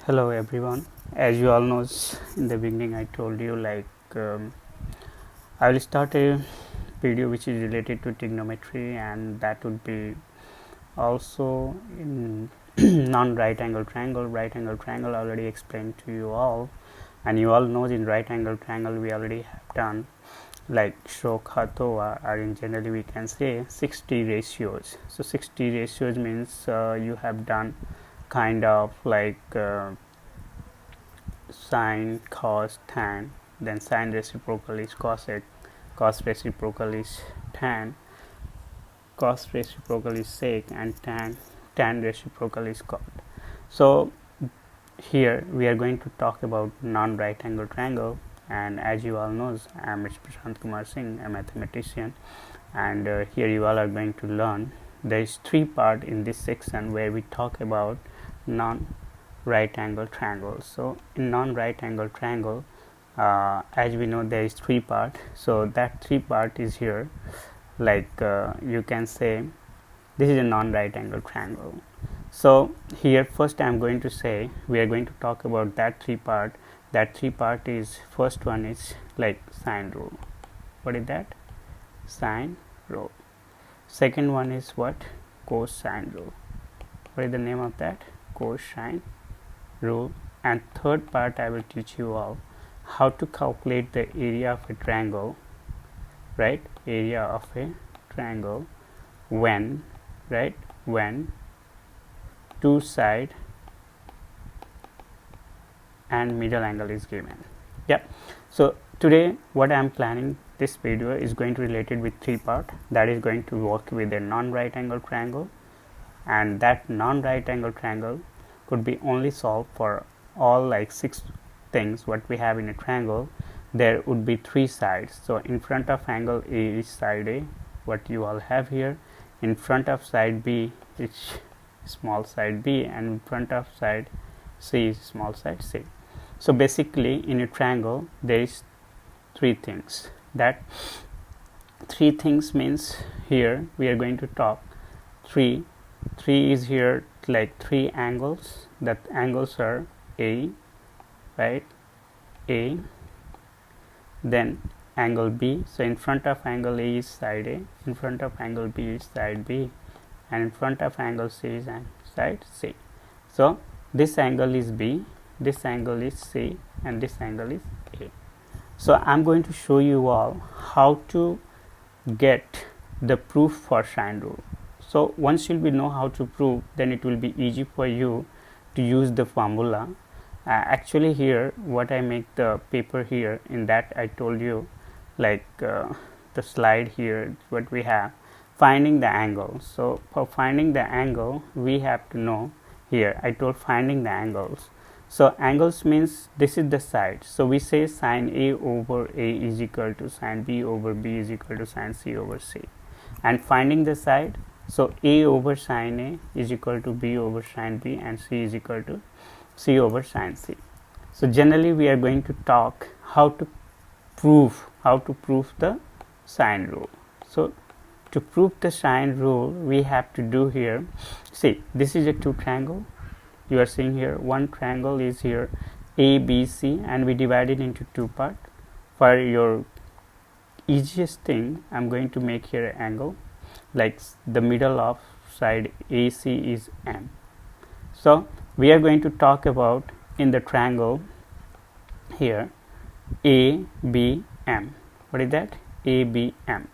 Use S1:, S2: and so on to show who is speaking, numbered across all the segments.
S1: Hello everyone. As you all know, in the beginning I told you I will start a video which is related to trigonometry, and that would be also in non-right angle triangle. Right angle triangle I already explained to you all, and you all know in right angle triangle we already have done like Shokhatova, or in generally we can say 60 ratios. So 60 ratios means you have done kind of sine, cos, tan, then sine reciprocal is cosec, cos reciprocal is tan, cos reciprocal is sec, and tan reciprocal is cot. So here we are going to talk about non-right angle triangle, and as you all know, I am Prashant Singh, a mathematician, and here you all are going to learn. There is three part in this section where we talk about non-right angle triangle. So in non-right angle triangle, as we know, there is three part. So that three part is here. You can say this is a non-right angle triangle. So here first I am going to say we are going to talk about that three part. That three part is, first one is like sine rule. What is that? Sine rule. Second one is what? Cosine rule. What is the name of that? Cosine rule. And third part I will teach you all how to calculate the area of a triangle, right? Area of a triangle when, right, when two side and middle angle is given. So today what I am planning, this video is going to related with three part. That is going to work with a non-right angle triangle, and that non-right angle triangle could be only solved for all like six things what we have in a triangle. There would be three sides. So in front of angle A is side A, what you all have here. In front of side B is small side B, and in front of side C is small side C. So basically in a triangle there is three things. That three things means here we are going to talk three is here like three angles. That angles are A, right, A, then angle B. So in front of angle A is side A, in front of angle B is side B, and in front of angle C is side C. So this angle is B, this angle is C, and this angle is A. So I am going to show you all how to get the proof for sine rule. So once you will know how to prove, then it will be easy for you to use the formula. Actually here what I make the paper here, in that I told you the slide here what we have, finding the angle. So for finding the angle we have to know, here I told finding the angles. So angles means this is the side. So we say sine A over A is equal to sine B over B is equal to sine C over C. And finding the side, so A over sine A is equal to B over sine B, and C is equal to C over sine C. So generally we are going to talk how to prove the sine rule. So to prove the sine rule we have to do here, see this is a two triangle. You are seeing here one triangle is here A, B, C, and we divide it into two part. For your easiest thing I am going to make here an angle, like the middle of side AC is M. So we are going to talk about in the triangle here ABM. What is that? ABM.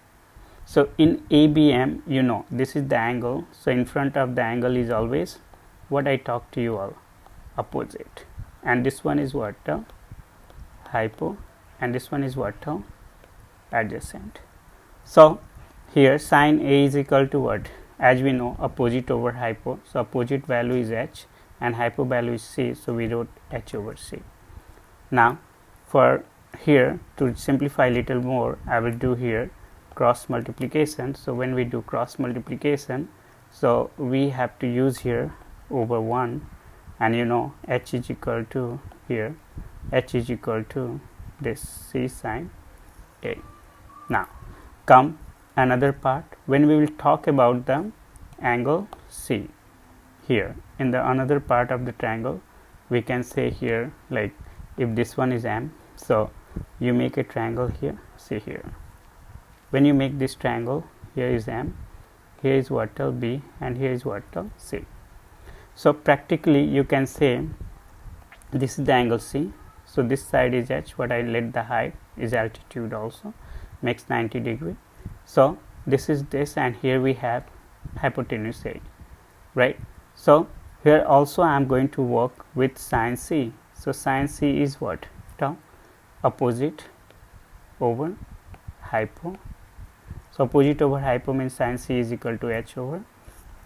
S1: So in ABM, you know this is the angle. So in front of the angle is always what I talk to you all, opposite. And this one is what? Hypo. And this one is what? Adjacent. So here sine A is equal to what? As we know, opposite over hypo. So opposite value is H and hypo value is C. So we wrote H over C. Now for here to simplify a little more, I will do here cross multiplication. So when we do cross multiplication, so we have to use here over 1, and you know H is equal to here, H is equal to this C sine A. Now come another part when we will talk about the angle C. Here in the another part of the triangle we can say here, like if this one is M, so you make a triangle here. See here, when you make this triangle, here is M, here is vertical B, and here is vertical C. So practically you can say this is the angle C. So this side is H, what I let the height is altitude also, makes 90 degree. So this is this, and here we have hypotenuse A, right? So here also I am going to work with sine C. So sine C is what? Tau, opposite over hypo. So opposite over hypo means sine C is equal to H over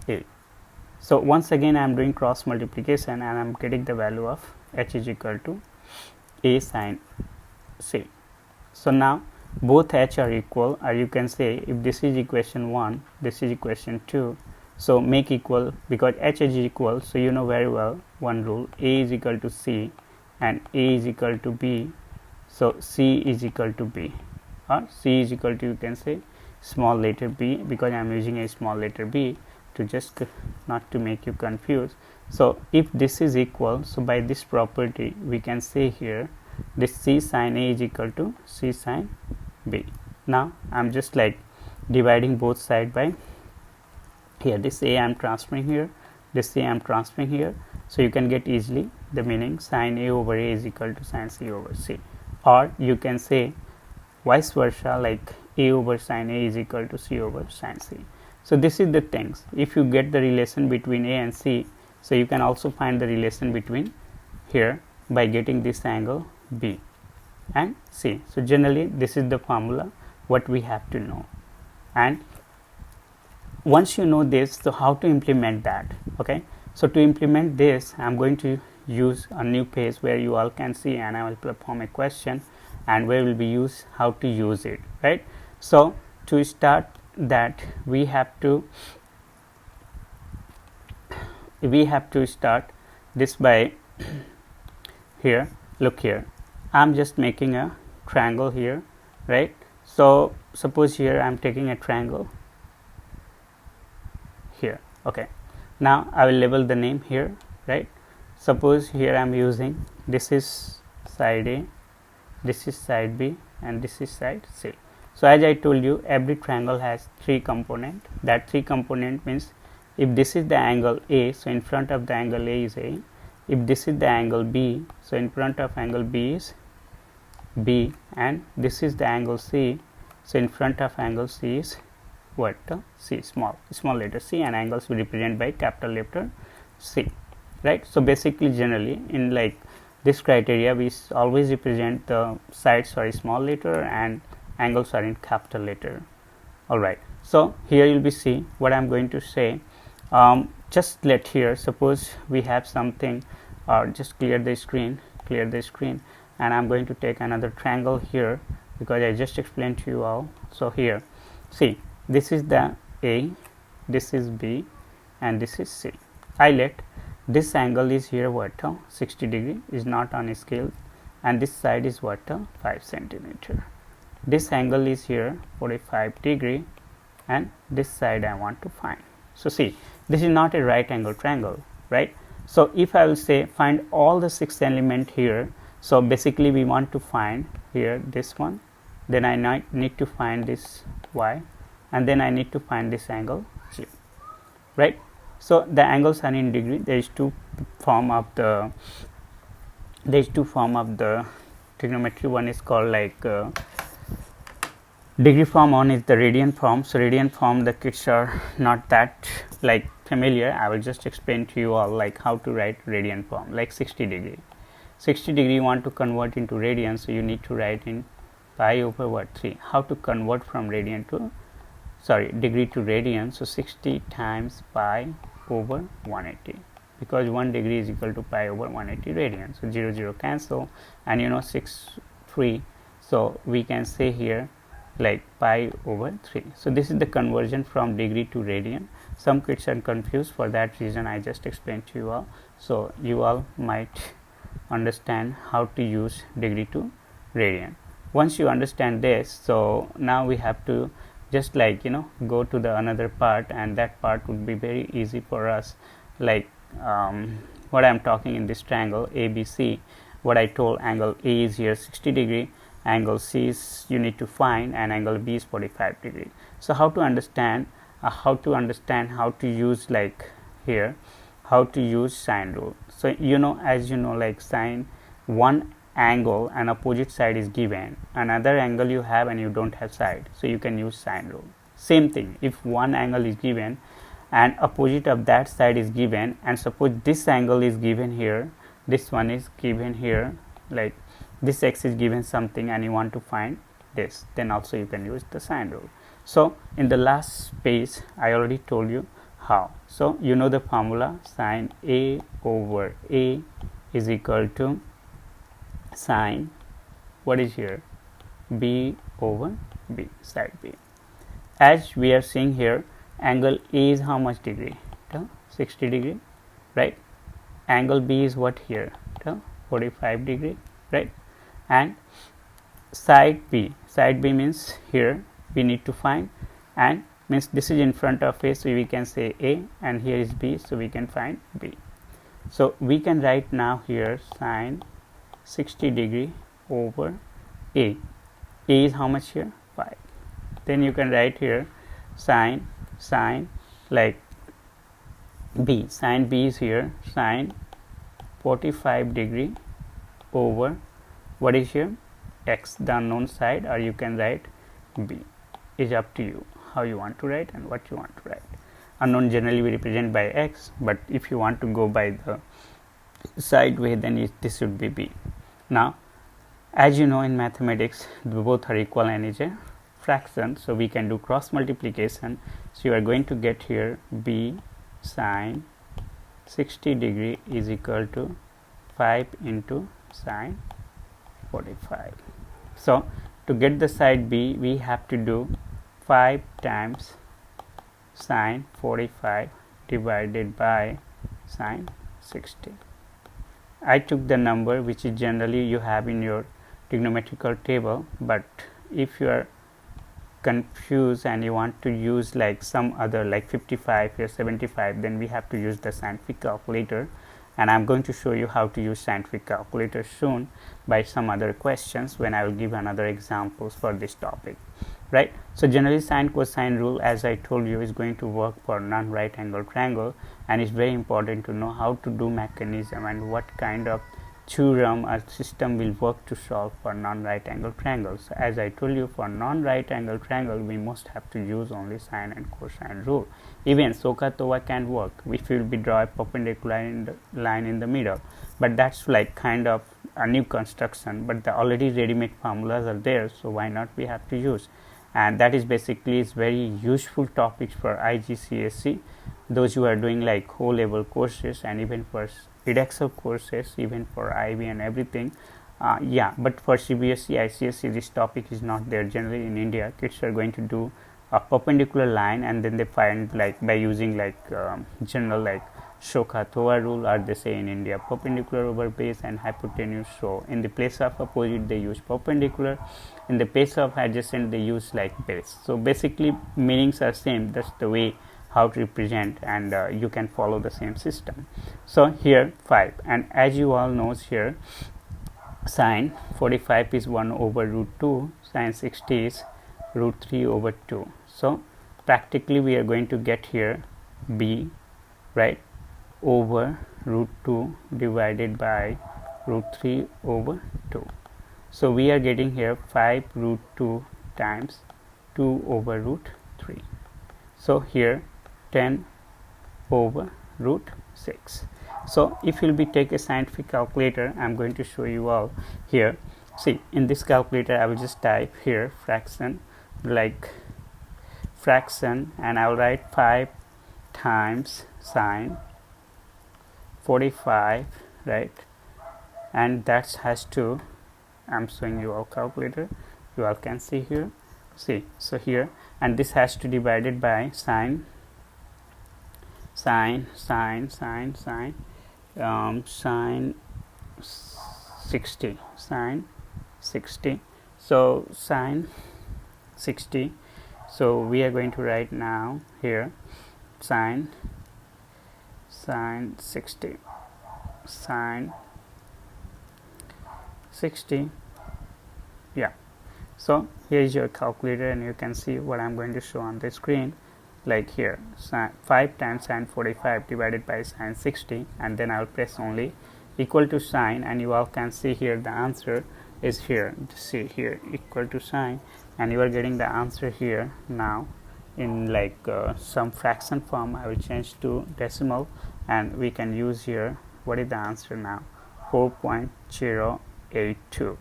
S1: A. So once again I am doing cross multiplication, and I am getting the value of H is equal to A sine C. So now both H are equal, or you can say if this is equation 1, this is equation 2, so make equal, because H is equal, so you know very well one rule, A is equal to C and A is equal to B, so C is equal to B, or C is equal to, you can say, small letter b, because I am using a small letter b to just not to make you confused. So if this is equal, so by this property we can say here this C sine A is equal to C sine B. Now I am just like dividing both sides by here, this A I am transferring here, this A I am transferring here, so you can get easily the meaning sine A over A is equal to sine C over C, or you can say vice versa, like A over sine A is equal to C over sine C. So this is the things, if you get the relation between A and C, so you can also find the relation between here by getting this angle B and C. So generally this is the formula what we have to know, and once you know this, so how to implement that? Okay, so to implement this I am going to use a new page where you all can see, and I will perform a question and where will be use how to use it, right? So to start that we have to start this by here, look here, I am just making a triangle here, right? So suppose here I am taking a triangle here. Okay, now I will label the name here, right? Suppose here I am using, this is side A, this is side B, and this is side C. So as I told you, every triangle has three components. That three component means if this is the angle A, so in front of the angle A is A. If this is the angle B, so in front of angle B is B, and this is the angle C, so in front of angle C is what? C, small letter c, and angles we represent by capital letter C, right? So basically generally in like this criteria we always represent the sides are small letter and angles are in capital letter. Alright, so here you'll be see what I'm going to say. Just let here, suppose we have something, or just clear the screen, and I'm going to take another triangle here because I just explained to you all. So here, see, this is the A, this is B, and this is C. I let this angle is here what? 60 degree, is not on a scale, and this side is what? 5 centimeter. This angle is here 45 degree, and this side I want to find. So see, this is not a right angle triangle, right? So if I will say find all the 6 elements here, so basically we want to find here this one, then I need to find this Y, and then I need to find this angle G, right? So the angles are in degree. There is two form of the trigonometry. One is called like degree form, one is the radian form. So radian form the kids are not that like familiar. I will just explain to you all like how to write radian form, like 60 degree. 60 degree you want to convert into radian, so you need to write in pi over what 3. How to convert from radian to degree to radian? So 60 times pi over 180, because 1 degree is equal to pi over 180 radian. So 0 0 cancel, and you know 6 3, so we can say here like pi over 3. So this is the conversion from degree to radian. Some kids are confused, for that reason I just explained to you all, so you all might understand how to use degree to radian. Once you understand this, so now we have to just like go to the another part, and that part would be very easy for us. Like what I am talking in this triangle ABC. What I told, angle A is here 60 degree, angle C is you need to find, and angle B is 45 degree. So how to understand how to use, like here, how to use sine rule. So as you know, like sine, one angle and opposite side is given, another angle you have and you don't have side, so you can use sine rule. Same thing, if one angle is given and opposite of that side is given, and suppose this angle is given here, this one is given here, like this x is given something and you want to find this, then also you can use the sine rule. So in the last page I already told you how. So you know the formula, sine A over A is equal to sine, what is here, B over B, side B. As we are seeing here, angle A is how much degree? 60 degree, right? Angle B is what here? 45 degree, right? And side B means here we need to find, and means this is in front of A, so we can say A, and here is B, so we can find B. So we can write now here sine 60 degree over A. A is how much here? 5. Then you can write here sine like B, sine B is here sine 45 degree over what is here, x, the unknown side, or you can write B. Is up to you how you want to write and what you want to write. Unknown generally we represent by x, but if you want to go by the side way, then this should be B. Now as you know, in mathematics both are equal and is a fraction, so we can do cross multiplication. So you are going to get here B sine 60 degree is equal to 5 into sine 45. So to get the side B, we have to do 5 times sine 45 divided by sine 60. I took the number which is generally you have in your trigonometrical table, but if you are confused and you want to use like some other, like 55 here, 75, then we have to use the scientific calculator, and I'm going to show you how to use scientific calculator soon by some other questions when I will give another examples for this topic, right? So generally sine cosine rule, as I told you, is going to work for non-right angle triangle, and it's very important to know how to do mechanism and what kind of theorem or system will work to solve for non-right angle triangles. As I told you, for non-right angle triangle we must have to use only sine and cosine rule. Even SOHCAHTOA can work if you will be draw a perpendicular line in the middle, but that's like kind of a new construction, but the already ready-made formulas are there, so why not we have to use. And that is basically is very useful topics for IGCSE, those who are doing like O-level courses, and even for Edexcel courses, even for IB and everything. Yeah, but for CBSE, ICSE, this topic is not there. Generally in India, kids are going to do a perpendicular line, and then they find like by using like general like SOHCAHTOA rule, or they say in India perpendicular over base and hypotenuse. So in the place of opposite they use perpendicular, in the place of adjacent they use like base. So basically meanings are same, that's the way how to represent, and you can follow the same system. So here 5, and as you all knows here sine 45 is 1 over root 2, sine 60 is root 3 over 2. So practically we are going to get here B, right, over root 2 divided by root 3 over 2. So we are getting here 5 root 2 times 2 over root 3. So here 10 over root 6. So if you'll be take a scientific calculator, I'm going to show you all here. See, in this calculator I will just type here fraction, like fraction, and I will write 5 times sine 45, right, and that has to, I'm showing you all calculator, you all can see here, see, so here, and this has to divided by sine 60, sine 60. So sine 60, so we are going to write now here sine 60, sine 60. Yeah, so here is your calculator, and you can see what I'm going to show on the screen. Like here, 5 times sine 45 divided by sine 60, and then I'll press only equal to sine, and you all can see here the answer is here. See here, equal to sine, and you are getting the answer here. Now in like some fraction form, I will change to decimal, and we can use here. What is the answer now? 4.082.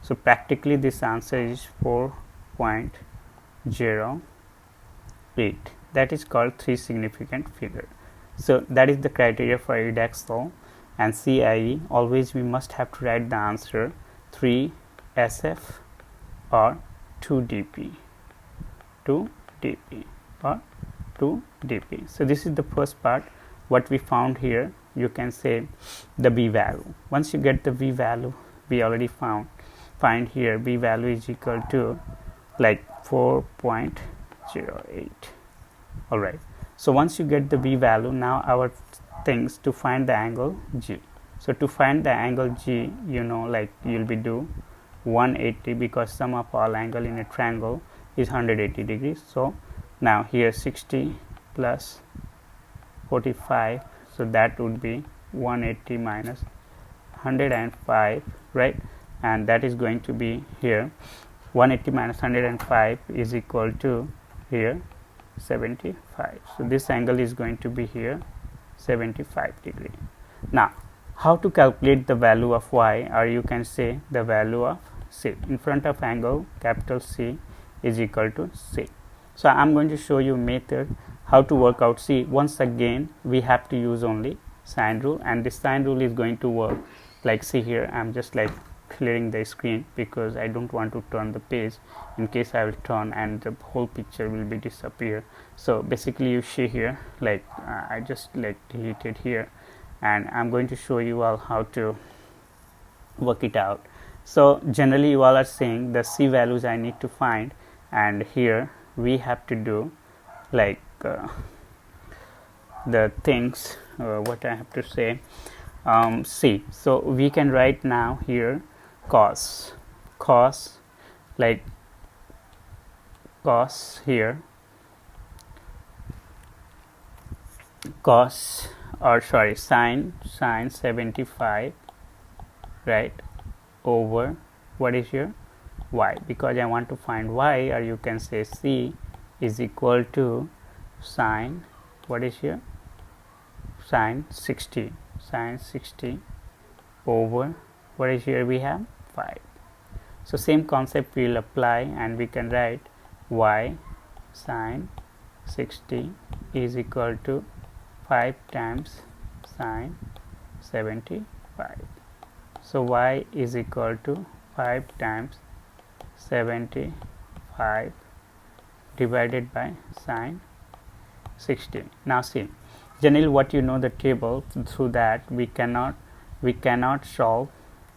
S1: So practically this answer is 4.08. That is called 3 significant figure. So that is the criteria for EDAXL and CIE. Always we must have to write the answer 3 SF or 2 DP. 2 DP or 2 DP. So this is the first part. What we found here, you can say the B value. Once you get the B value, we already find here B value is equal to like 4.08. Alright, so once you get the B value, now our things to find the angle G. So to find the angle G, you know, like you'll be do 180, because sum of all angle in a triangle is 180 degrees. So now here 60 plus 45, so that would be 180 minus 105, right? And that is going to be here 180 minus 105 is equal to here 75. So this angle is going to be here 75 degree. Now how to calculate the value of y, or you can say the value of c in front of angle capital C is equal to c. So I'm going to show you method how to work out c. Once again we have to use only sine rule, and this sine rule is going to work like, see here, I'm just like clearing the screen because I don't want to turn the page. In case I will turn and the whole picture will be disappear. So basically you see here like I just like deleted here, and I'm going to show you all how to work it out. So generally you all are saying the c values I need to find, and here we have to do like the things what I have to say c. So we can write now here cos like cos here, cos or sorry sine 75, right, over what is here y, because I want to find y, or you can say c is equal to sine, what is here, sine 60 over what is here, we have 5. So same concept we will apply, and we can write y sine 60 is equal to 5 times sine 75. So y is equal to 5 times 75 divided by sine 60. Now see, generally what you know the table, through that we cannot solve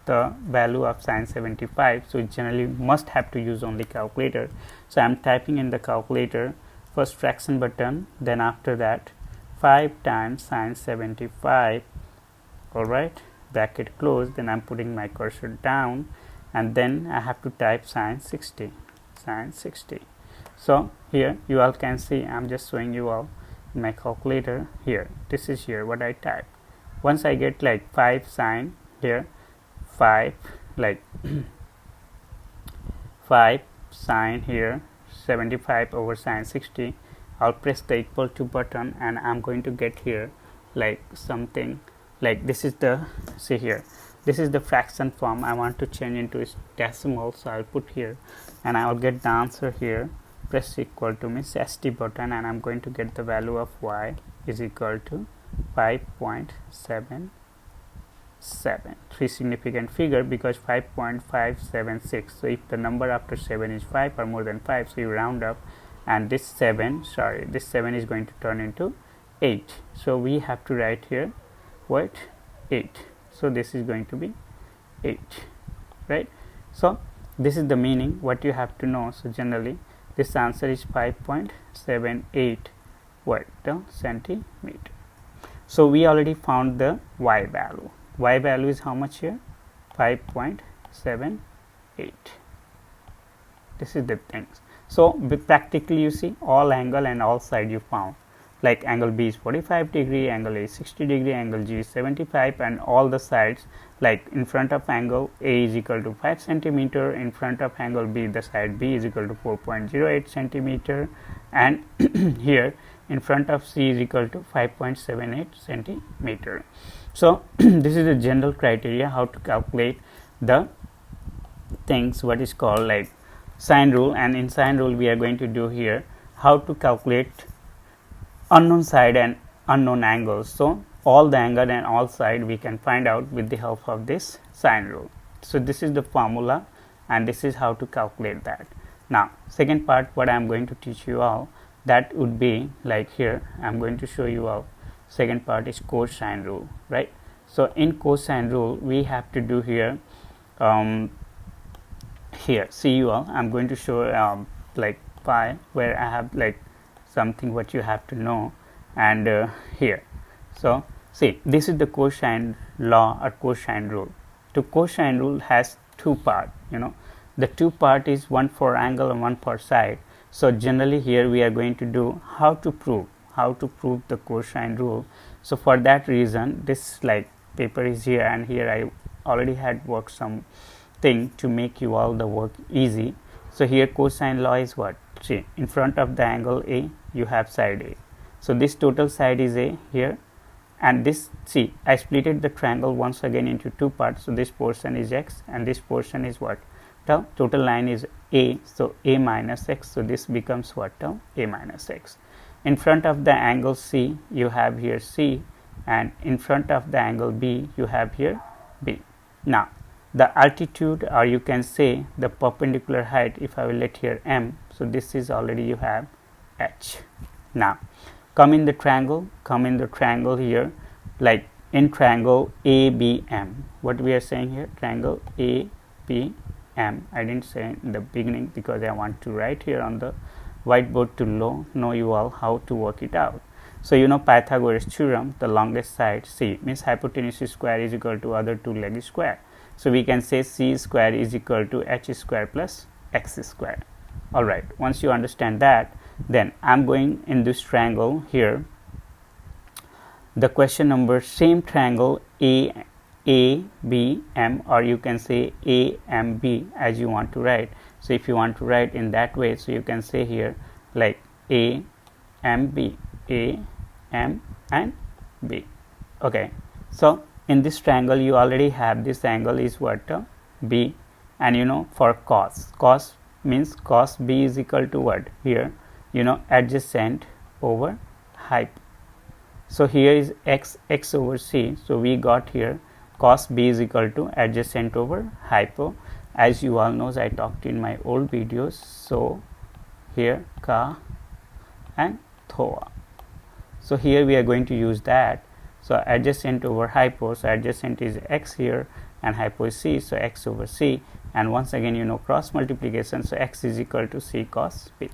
S1: the value of sine 75, so generally must have to use only calculator. So I'm typing in the calculator, first fraction button, then after that 5 times sine 75, alright, bracket close, then I'm putting my cursor down, and then I have to type sine 60. So here you all can see, I'm just showing you all my calculator here. This is here what I type. Once I get like 5 sine here, 5 like 5 sine here 75 over sine 60, I'll press the equal to button, and I'm going to get here like something like this is the, see here, this is the fraction form. I want to change into decimal, so I'll put here, and I'll get the answer here. Press equal to means ST button, and I'm going to get the value of y is equal to 5.77. 3 significant figure, because 5.576. So if the number after 7 is 5 or more than 5, so you round up, and this 7 is going to turn into 8. So we have to write here what, 8. So this is going to be 8, right? So this is the meaning what you have to know. So generally this answer is 5.78 what the centimeter. So we already found the y value. y value is how much here? 5.78. This is the things. So practically you see all angle and all side you found, like angle B is 45 degree, angle A is 60 degree, angle G is 75, and all the sides, like in front of angle A is equal to 5 centimeter, in front of angle B the side B is equal to 4.08 centimeter, and here in front of C is equal to 5.78 centimeter. So this is the general criteria how to calculate the things what is called like sine rule, and in sine rule we are going to do here how to calculate unknown side and unknown angles. So all the angle and all side we can find out with the help of this sine rule. So this is the formula and this is how to calculate that. Now second part what I am going to teach you all, that would be like here I am going to show you all. Second part is cosine rule, right? So in cosine rule we have to do here here see you all, I'm going to show like pi where I have like something what you have to know, and here. So see, this is the cosine law or cosine rule. To cosine rule has two part, the two part is one for angle and one for side. So generally here we are going to do how to prove the cosine rule. So for that reason this like paper is here, and here I already had worked some thing to make you all the work easy. So here cosine law is what? See, in front of the angle A you have side A. So this total side is A here, and this, see, I splitted the triangle once again into two parts. So this portion is x and this portion is what? Total line is A, so A minus x. So this becomes what? A minus x. In front of the angle C you have here C, and in front of the angle B you have here B. Now the altitude, or you can say the perpendicular height, if I will let here m, so this is already you have h. Now come in the triangle here, like in triangle ABM, what we are saying here, triangle ABM. I didn't say in the beginning because I want to write here on the whiteboard to know you all how to work it out. So Pythagoras theorem, the longest side C means hypotenuse square is equal to other two leg square. So we can say c square is equal to h square plus x square. Alright, once you understand that, then I am going in this triangle here. The question number, same triangle ABM, or you can say AMB as you want to write. So if you want to write in that way, so you can say here like AMB, A, M and B. Okay, so in this triangle you already have this angle is what? B, and for cos means cos B is equal to what? Here adjacent over hypo. So here is x over c, so we got here cos B is equal to adjacent over hypo, as you all knows I talked in my old videos. So here ka and thoa. So here we are going to use that. So adjacent over hypo, so adjacent is x here and hypo is c, so x over c, and once again cross multiplication, so x is equal to c cos b.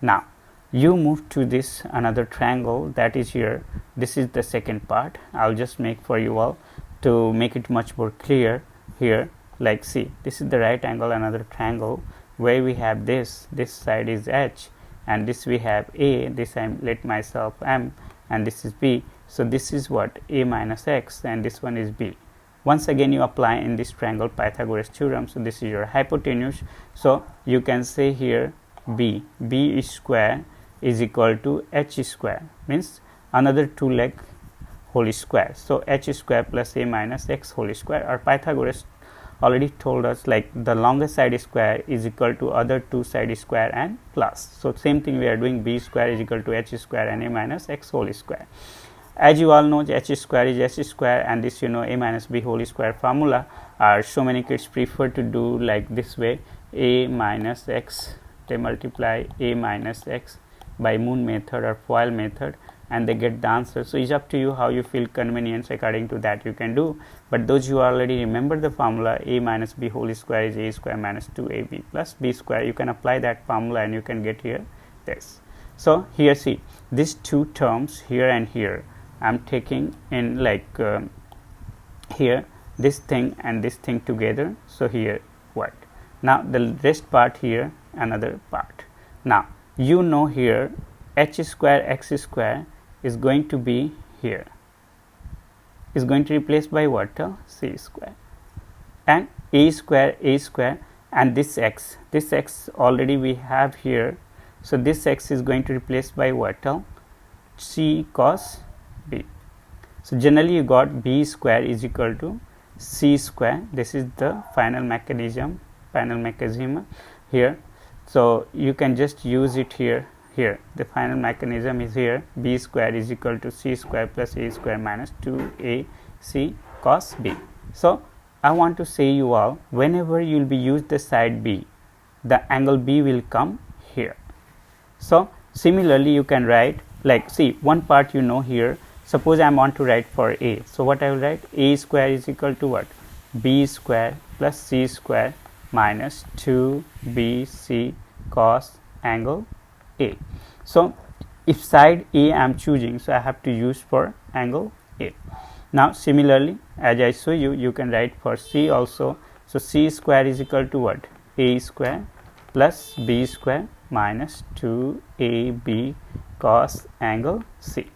S1: Now you move to this another triangle that is here. This is the second part. I'll just make for you all to make it much more clear here. Like see, this is the right angle another triangle where we have this side is h, and this we have A, this I let myself M, and this is B. So this is what? A minus x, and this one is B. Once again you apply in this triangle Pythagoras theorem. So this is your hypotenuse. So you can say here B square is equal to h square, means another two leg whole square. So h square plus A minus x whole square, or Pythagoras already told us like the longest side square is equal to other two side square and plus. So same thing we are doing, B square is equal to h square and A minus x whole square. As you all know, h square is h square, and this A minus B whole square formula are so many kids prefer to do like this way. A minus x, they multiply A minus x by Moon method or FOIL method, and they get the answer. So it's up to you how you feel convenience, according to that you can do. But those who already remember the formula, A minus B whole square is A square minus 2AB plus B square, you can apply that formula and you can get here this. So here see, these two terms here and here I am taking in like here this thing and this thing together, so here what? Now the rest part here another part. Now you know here h square x square is going to be here, is going to replace by what? C square, and a square and this x already we have here, so this x is going to replace by what? C cos b. So generally you got b square is equal to c square. This is the final mechanism here, so you can just use it here. The final mechanism is here, b square is equal to c square plus a square minus 2ac cos b. So I want to say you all, whenever you will be use the side b, the angle b will come here. So similarly you can write like, see, one part you know here, suppose I want to write for a, so what I will write? A square is equal to what? B square plus c square minus 2bc cos angle a. So if side a I am choosing, so I have to use for angle a. Now similarly as I show you, you can write for c also, so c square is equal to what? A square plus b square minus 2ab cos angle c.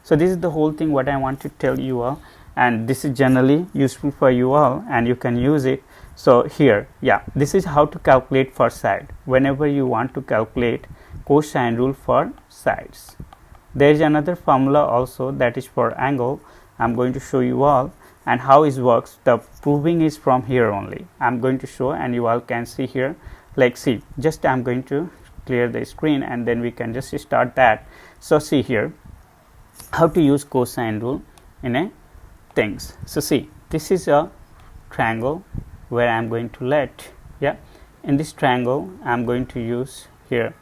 S1: So this is the whole thing what I want to tell you all, and this is generally useful for you all and you can use it. So here, yeah, this is how to calculate for side. Whenever you want to calculate cosine rule for sides, there is another formula also, that is for angle. I'm going to show you all and how it works. The proving is from here only. I'm going to show and you all can see here. Like, see, just I'm going to clear the screen and then we can just start that. So see here how to use cosine rule in a things. So see, this is a triangle where I'm going to let, yeah, in this triangle I'm going to use here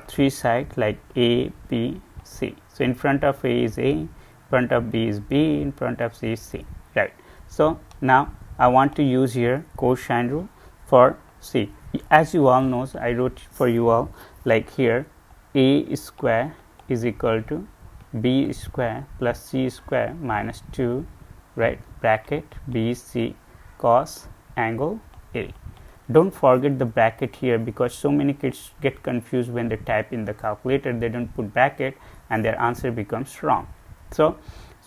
S1: three sides like A, B, C. So in front of A is A, in front of B is B, in front of C is C, right? So now I want to use here cosine rule for C. As you all know, I wrote for you all like here A square is equal to b square plus c square minus 2, right, bracket bc cos angle a. Don't forget the bracket here, because so many kids get confused when they type in the calculator, they don't put bracket and their answer becomes wrong. So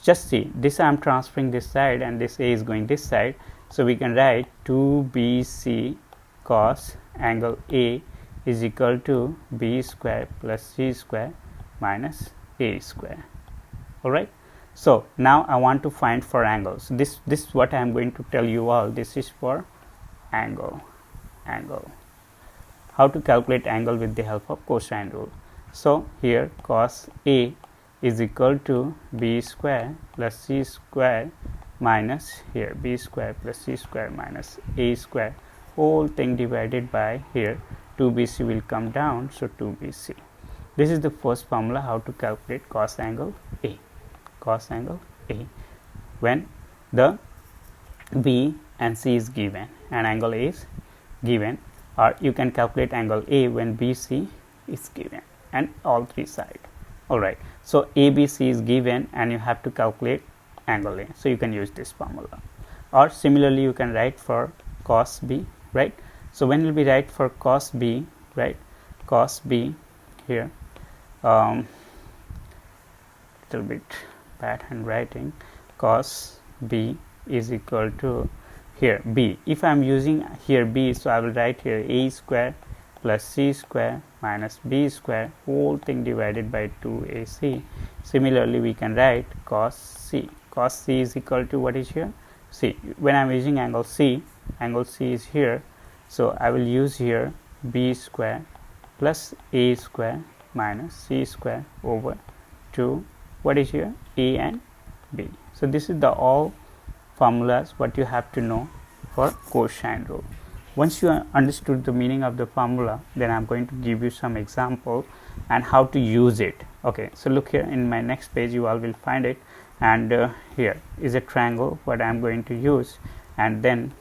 S1: just see, this I am transferring this side and this a is going this side, so we can write 2bc cos angle a is equal to b square plus c square minus a square. All right, so now I want to find for angles. This is what I am going to tell you all. This is for angle. How to calculate angle with the help of cosine rule. So here cos a is equal to b square plus c square minus here b square plus c square minus a square, whole thing divided by here 2bc will come down, so 2bc. This is the first formula how to calculate cos angle A. Cos angle A when the B and C is given and angle A is given, or you can calculate angle A when BC is given and all three sides. Alright, so ABC is given and you have to calculate angle A, so you can use this formula. Or similarly you can write for cos B, right? So when will be write for cos B, right? Cos B here, little bit bad handwriting, cos B is equal to here B. If I am using here B, so I will write here a square plus c square minus b square, whole thing divided by 2ac. Similarly we can write cos C. Cos C is equal to what is here? C. When I am using angle C is here, so I will use here b square plus a square minus c square over 2 what is here? A and B. So this is the all formulas what you have to know for cosine rule. Once you understood the meaning of the formula, then I'm going to give you some example and how to use it. Okay, so look here in my next page, you all will find it, and here is a triangle what I'm going to use, and then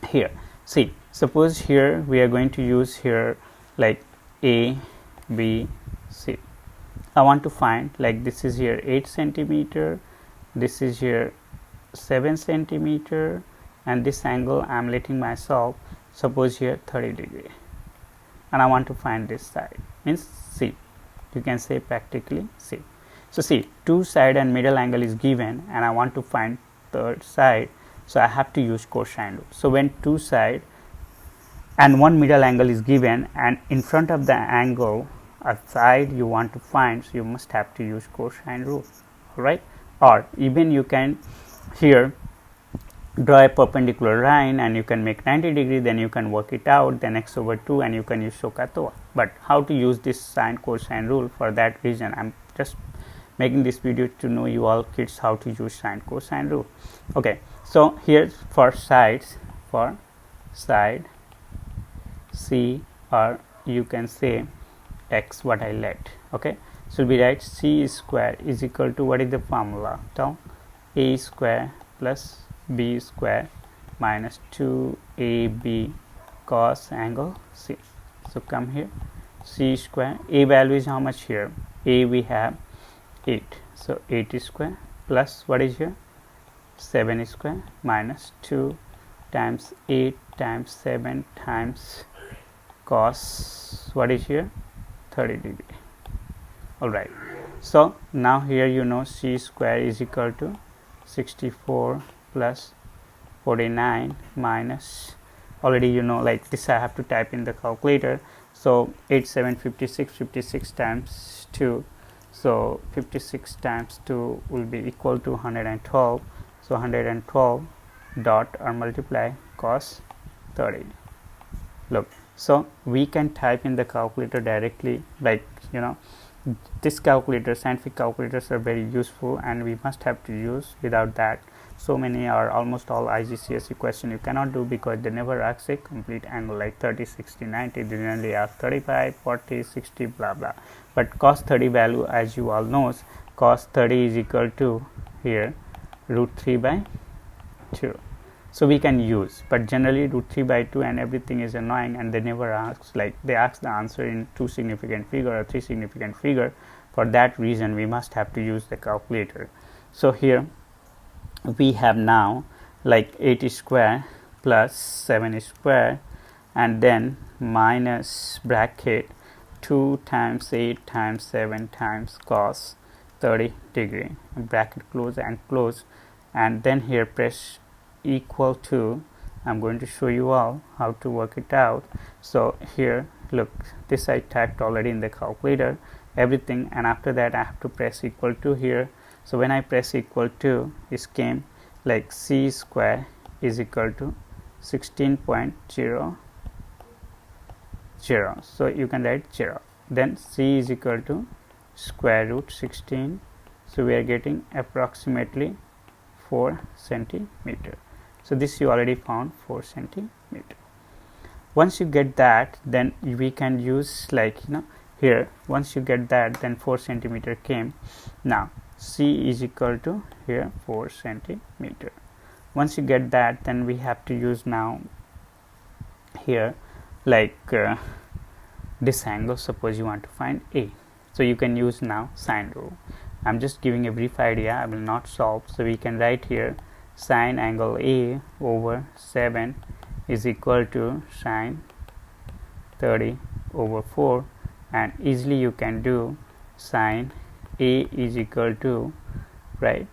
S1: here see, suppose here we are going to use here like A, B, C. I want to find like this is here 8 centimeter, this is here 7 centimeter, and this angle I am letting myself suppose here 30 degree, and I want to find this side, means C. You can say practically C. So see, two side and middle angle is given, and I want to find third side, so I have to use cosine rule. So when two side and one middle angle is given, and in front of the angle a side you want to find, so you must have to use cosine rule, right? Or even you can here draw a perpendicular line and you can make 90 degree, then you can work it out, then x over 2, and you can use SOHCAHTOA. But how to use this sine cosine rule, for that reason I'm just making this video to know you all kids how to use sine cosine rule. Okay, so here for sides, for side C, or you can say x, what I let. Okay, so we write C square is equal to, what is the formula? So A square plus B square minus 2AB cos angle C. So come here, C square, A value is how much here? A we have 8, so 8 square plus what is here? 7 square minus 2 times 8 times 7 times cos, what is here? 30 degree. Alright, so now here you know C square is equal to 64 plus 49 minus, already you know, like this I have to type in the calculator. So 8 7 56, 56 times 2, so 56 times 2 will be equal to 112. So 112 dot or multiply cos 30. Look, so we can type in the calculator directly, like you know, this calculator, scientific calculators are very useful and we must have to use. Without that, so many or almost all GCSE question you cannot do, because they never ask a complete angle like 30 60 90. They generally ask 35 40 60 blah blah. But cos 30 value, as you all knows, cos 30 is equal to here root 3 by 2. So we can use, but generally root 3 by 2 and everything is annoying, and they never ask, like they ask the answer in 2 significant figure or 3 significant figure. For that reason we must have to use the calculator. So here we have now like 8 square plus 7 square, and then minus bracket 2 times 8 times 7 times cos 30 degree, bracket close and close, and then here press equal to, I'm going to show you all how to work it out. So here look, this I typed already in the calculator everything, and after that I have to press equal to here. So when I press equal to, it came like C square is equal to 16.00. So you can write 0, then C is equal to square root 16, so we are getting approximately 4 centimeter. So this you already found 4 centimeter. Once you get that, then we can use, like you know, here once you get that, then 4 centimeter came. Now C is equal to here 4 centimeter. Once you get that, then we have to use now here like this angle. Suppose you want to find A, so you can use now sine rule. I'm just giving a brief idea, I will not solve. So we can write here sine angle A over 7 is equal to sine 30 over 4, and easily you can do sine A is equal to, right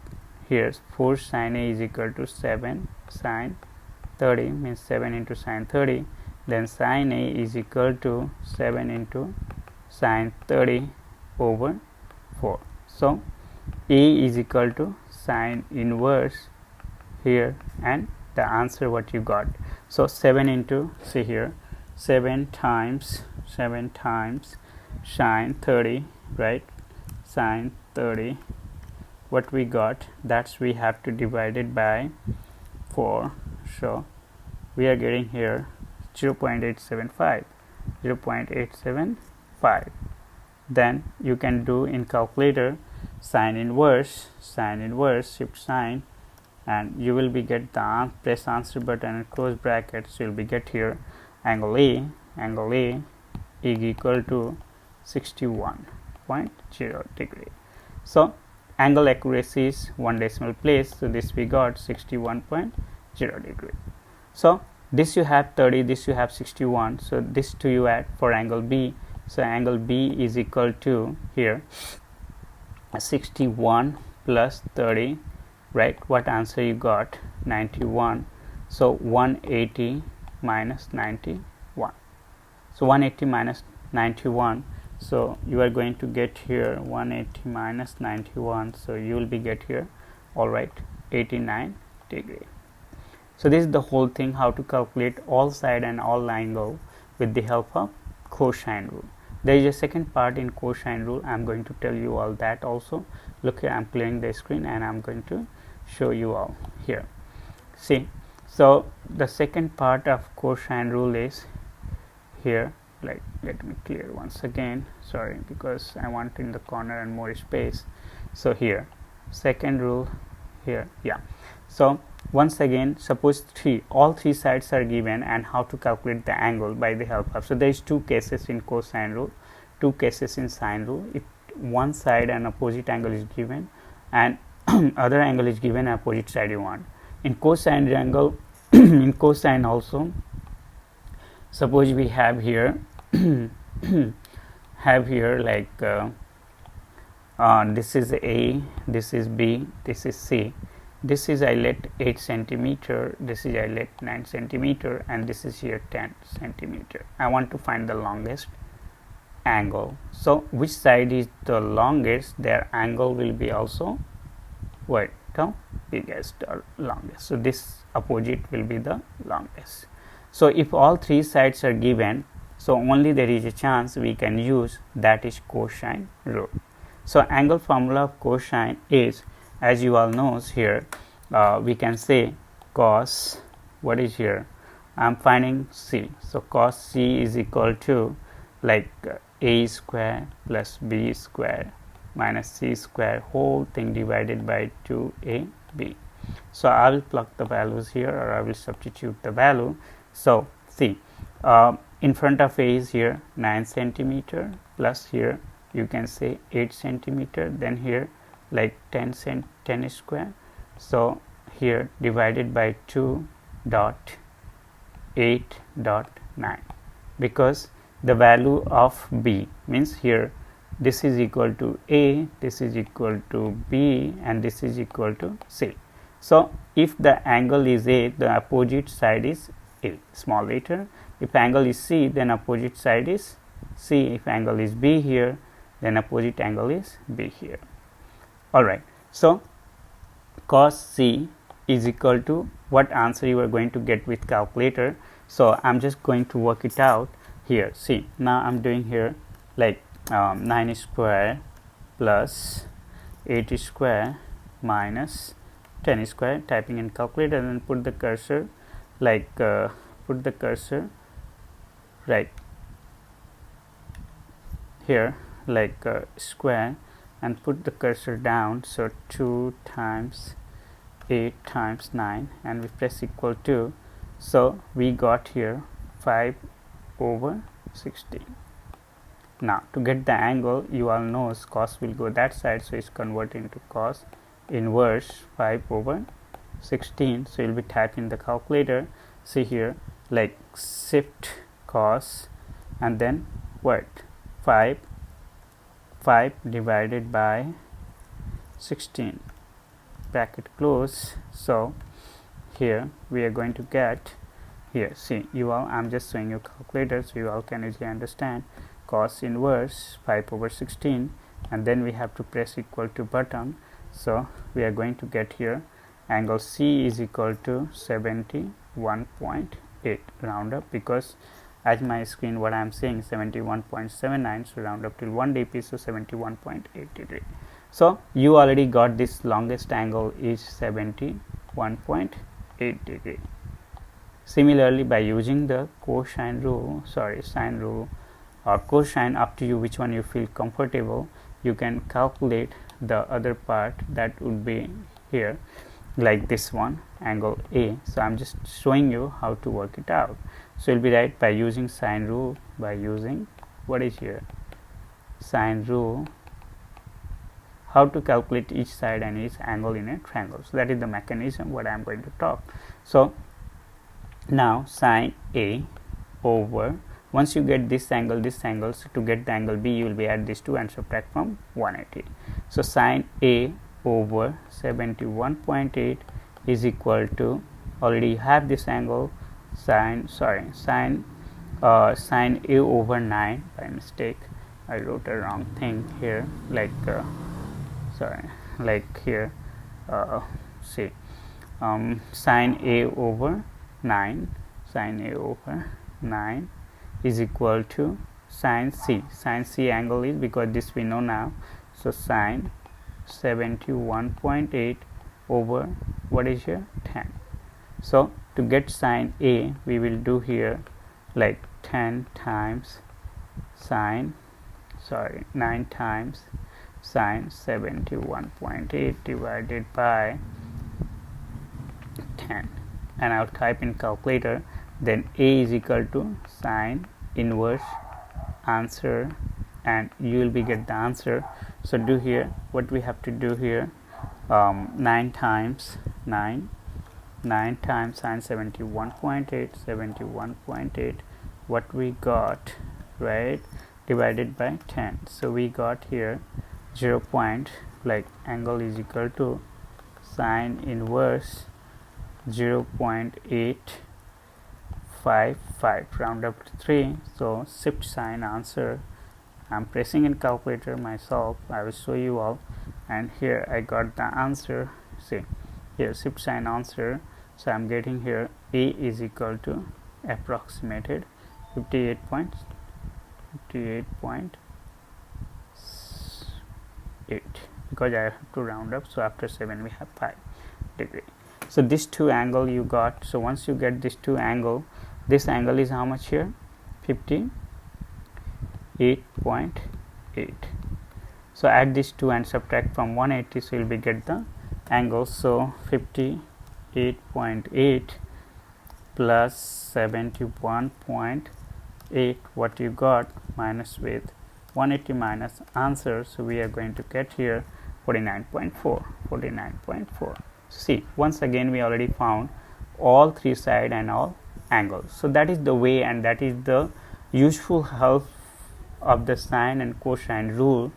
S1: here 4 sine A is equal to 7 sine 30, means 7 into sine 30, then sine A is equal to 7 into sine 30 over 4. So A is equal to sine inverse here, and the answer what you got. So 7 into, see here, 7 times sine 30, right, sine 30, what we got, that's we have to divide it by 4. So we are getting here 0.875. Then you can do in calculator sine inverse, shift sine, and you will be get the press answer button and close brackets. So you'll be get here angle A is equal to 61.0 degree. So angle accuracy is 1 decimal place, so this we got 61.0 degree. So this you have 30, this you have 61, so this two you add for angle B. So angle B is equal to here 61 plus 30, right? What answer you got? 91. So 180 minus 91. So 180 minus 91. So you are going to get here 180 minus 91. So you will be get here, all right, 89 degree. So this is the whole thing, how to calculate all side and all angle with the help of cosine rule. There is a second part in cosine rule. I am going to tell you all that also. Look here, I am clearing the screen and I am going to show you all here. See, so the second part of cosine rule is here. Like, let me clear once again, sorry, because I want in the corner and more space. So here, second rule here, yeah. So once again, suppose all three sides are given and how to calculate the angle by the help of. So there is two cases in cosine rule, two cases in sine rule. If one side and opposite angle is given and other angle is given, opposite side you want. In cosine angle, in cosine also, suppose we have here like this is A, this is B, this is C. This is I let 8 centimeter, this is I let 9 centimeter, and this is here 10 centimeter. I want to find the longest angle. So which side is the longest, their angle will be also what? The biggest or longest. So this opposite will be the longest. So if all three sides are given, so only there is a chance we can use, that is cosine rule. So angle formula of cosine is, as you all knows here, we can say cos, what is here, I am finding C. So cos C is equal to like A square plus B square minus C square, whole thing divided by 2AB. So I will plug the values here, or I will substitute the value. So see, in front of A is here 9 centimeter plus here you can say 8 centimeter, then here like 10 square. So here divided by 2.8.9, because the value of B means here this is equal to A, this is equal to B, and this is equal to C. So if the angle is A, the opposite side is A, small letter. If angle is C, then opposite side is C. If angle is B here, then opposite angle is B here. All right. So cos C is equal to what answer you are going to get with calculator. So I'm just going to work it out here. See, now I'm doing here like 9 square plus 8 square minus 10 square, typing in calculator, and then put the cursor like put the cursor right here like square, and put the cursor down. So 2 times 8 times 9, and we press equal to. So we got here 5/16. Now to get the angle, you all know cos will go that side, so it's converted into cos inverse 5/16. So you'll be typing the calculator. See here like shift cos and then what, 5 divided by 16, bracket close. So here we are going to get here, see you all, I'm just showing you calculator so you all can easily understand. Cos inverse 5/16, and then we have to press equal to button. So we are going to get here angle C is equal to 71.8, round up, because at my screen what I am saying 71.79, so round up till 1 dp, so 71.8 degree. So you already got this longest angle is 71.8 degree. Similarly, by using the sine rule or cosine, up to you which one you feel comfortable, you can calculate the other part, that would be here like this one, angle A. So I'm just showing you how to work it out. So you'll be right by using sine rule, by using what is here sine rule. how to calculate each side and each angle in a triangle. So that is the mechanism what I am going to talk. So now sine A over, once you get this angle, so to get the angle B you will be add these two and subtract from 180. So sine A over 71.8 is equal to, already you have this angle, sine A over 9, by mistake I wrote a wrong thing here, like here see sine A over 9 is equal to sine C angle is, because this we know now, so sine 71.8 over what is here 10. So to get sine A we will do here like 10 times sine 9 times sine 71.8 divided by 10, and I'll type in calculator, then A is equal to sine inverse answer, and you will be get the answer. So do here what we have to do here, 9 times sine 71.8 what we got, right, divided by 10. So we got here 0. Angle is equal to sine inverse 0.855, round up to 3. So shift sign answer, I'm pressing in calculator myself, I will show you all, and here I got the answer. See here shift sign answer, so I'm getting here A is equal to approximated 58.8, because I have to round up, so after 7 we have 5 degree. So this two angle you got. So once you get this two angle, this angle is how much here, 58.8. so add these two and subtract from 180, so you'll be get the angle. So 58.8 plus 71.8 what you got, minus with 180 minus answer, so we are going to get here 49.4. See, once again we already found all three side and all angles. So that is the way, and that is the useful help of the sine and cosine rule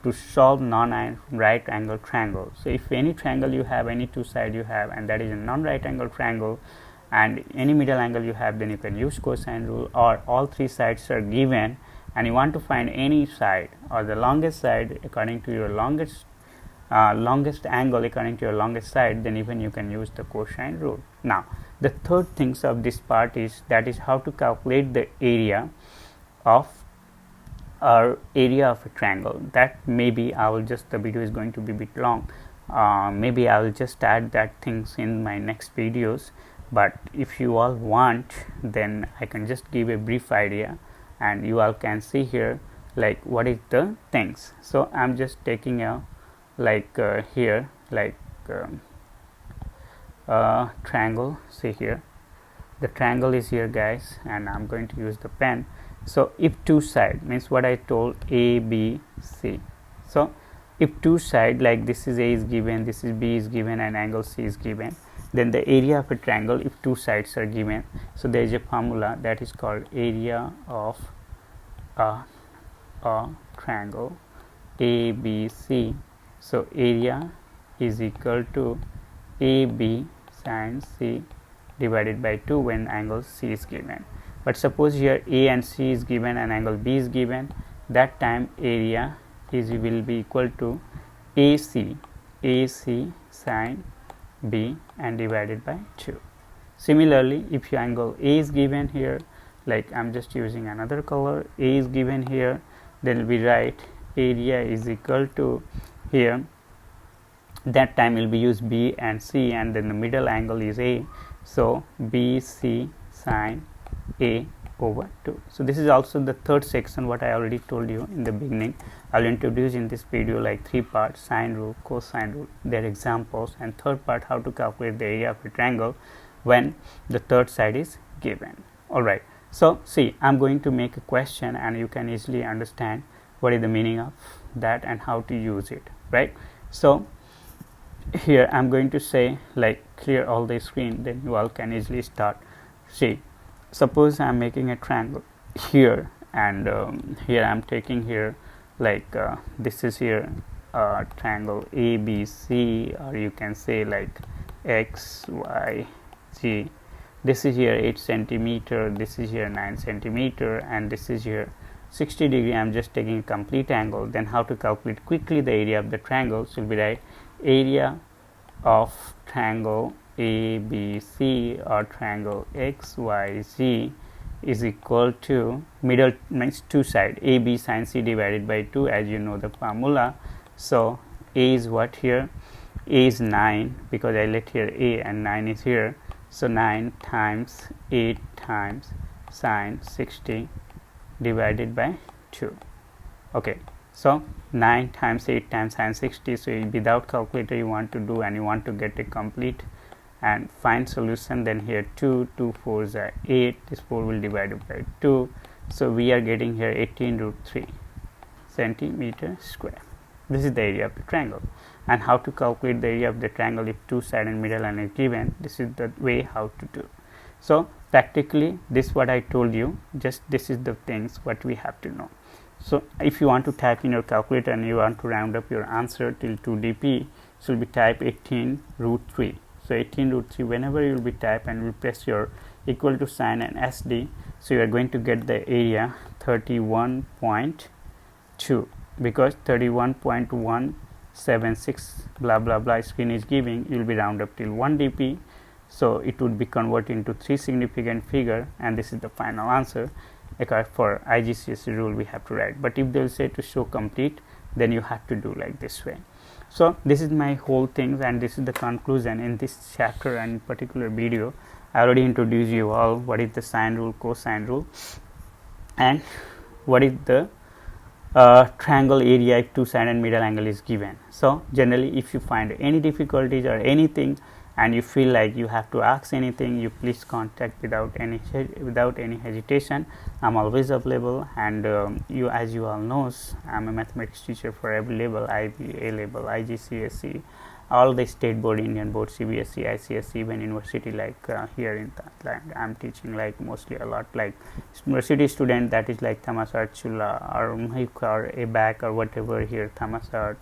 S1: to solve non-right angle triangle. So if any triangle you have, any two side you have, and that is a non-right angle triangle, and any middle angle you have, then you can use cosine rule, or all three sides are given and you want to find any side or the longest side according to your longest angle according to your longest side, then even you can use the cosine rule. Now the third things of this part is, that is how to calculate the area of a triangle. That maybe I will just, the video is going to be a bit long, maybe I will just add that things in my next videos, but if you all want, then I can just give a brief idea and you all can see here like what is the things. So I'm just taking a here triangle. See here the triangle is here guys, and I'm going to use the pen. So if two side, means what I told, A, B, C. So if two side, like this is A is given, this is B is given, and angle C is given, then the area of a triangle, if two sides are given, so there is a formula that is called area of a triangle ABC. So area is equal to AB sin C divided by 2 when angle C is given. But suppose here A and C is given and angle B is given, that time area will be equal to AC sin B and divided by 2. Similarly, if your angle A is given here, like I'm just using another color, A is given here, then we write area is equal to, here that time will be used B and C, and then the middle angle is A, so BC sin A over 2. So this is also the third section what I already told you in the beginning. I'll introduce in this video like 3 parts: sine rule, cosine rule, their examples, and third part how to calculate the area of a triangle when the third side is given. Alright, so see, I'm going to make a question and you can easily understand what is the meaning of that and how to use it. right? So here I'm going to say like clear all the screen, then you all can easily start. See, suppose I'm making a triangle here, and here I'm taking here like this is here triangle ABC, or you can say like XYZ. This is here 8 centimeter, this is here 9 centimeter, and this is here 60 degree. I'm just taking a complete angle. Then how to calculate quickly the area of the triangle? So will be right, area of triangle ABC or triangle XYZ is equal to, middle means two side, AB sin C divided by 2, as you know the formula. So A is what here? A is 9, because I let here A and 9 is here. So 9 times 8 times sin 60 divided by 2. Okay, so 9 times 8 times sin 60. So without calculator you want to do, and you want to get a complete and find solution. Then here 2 4s are 8, this 4 will divide it by 2. So we are getting here 18√3 centimeter square. This is the area of the triangle. And how to calculate the area of the triangle if two side and middle line is given? This is the way how to do. So practically this what I told you, just this is the things what we have to know. So if you want to type in your calculator and you want to round up your answer till 2 dp, so will be type 18√3. So 18√3, whenever you will be type and will press your equal to sign and SD, so you are going to get the area 31.2, because 31.176 blah blah blah screen is giving, you will be round up till 1 dp. So it would be converted into 3 significant figure, and this is the final answer. For IGCSE rule we have to write, but if they will say to show complete, then you have to do like this way. So this is my whole things, and this is the conclusion in this chapter and particular video. I already introduced you all what is the sine rule, cosine rule, and what is the triangle area if two side and middle angle is given. So generally if you find any difficulties or anything, and you feel like you have to ask anything, you please contact without any hesitation. I'm always available, and you, as you all knows, I'm a mathematics teacher for every level, IB, A level, IGCSE, all the state board, Indian board, CBSE, ICSE, even university, like here in Thailand I'm teaching like mostly a lot like university student, that is like Thammasat, Chula or Mahik or ABAC or whatever here, Thammasat,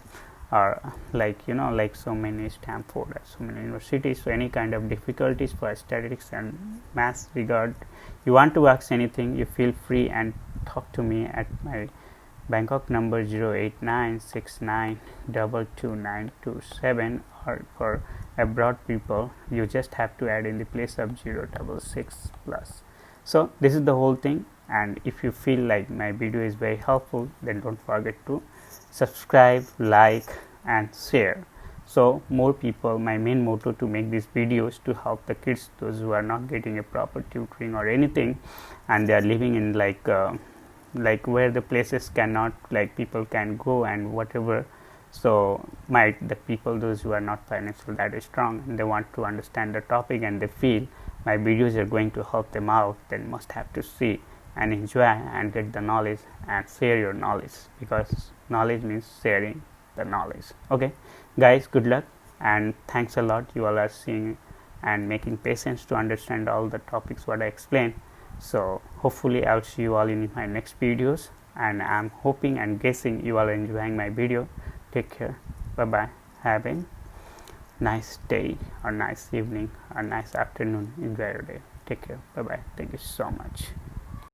S1: or like like so many Stanford or so many universities. So any kind of difficulties for statistics and maths regard, you want to ask anything, you feel free and talk to me at my Bangkok number 0896922927, or for abroad people you just have to add in the place of 066 plus. So this is the whole thing, and if you feel like my video is very helpful, then don't forget to subscribe, like and share. So more people, my main motto to make these videos to help the kids, those who are not getting a proper tutoring or anything, and they are living in like where the places cannot, like people can go and whatever. So the people, those who are not financially that strong, and they want to understand the topic and they feel my videos are going to help them out, then must have to see and enjoy and get the knowledge and share your knowledge, because knowledge means sharing the knowledge. Okay guys, good luck and thanks a lot. You all are seeing and making patience to understand all the topics what I explained. So hopefully I'll see you all in my next videos, and I'm hoping and guessing you all are enjoying my video. Take care, bye bye, have a nice day or nice evening or nice afternoon, enjoy your day. Take care, bye bye, thank you so much.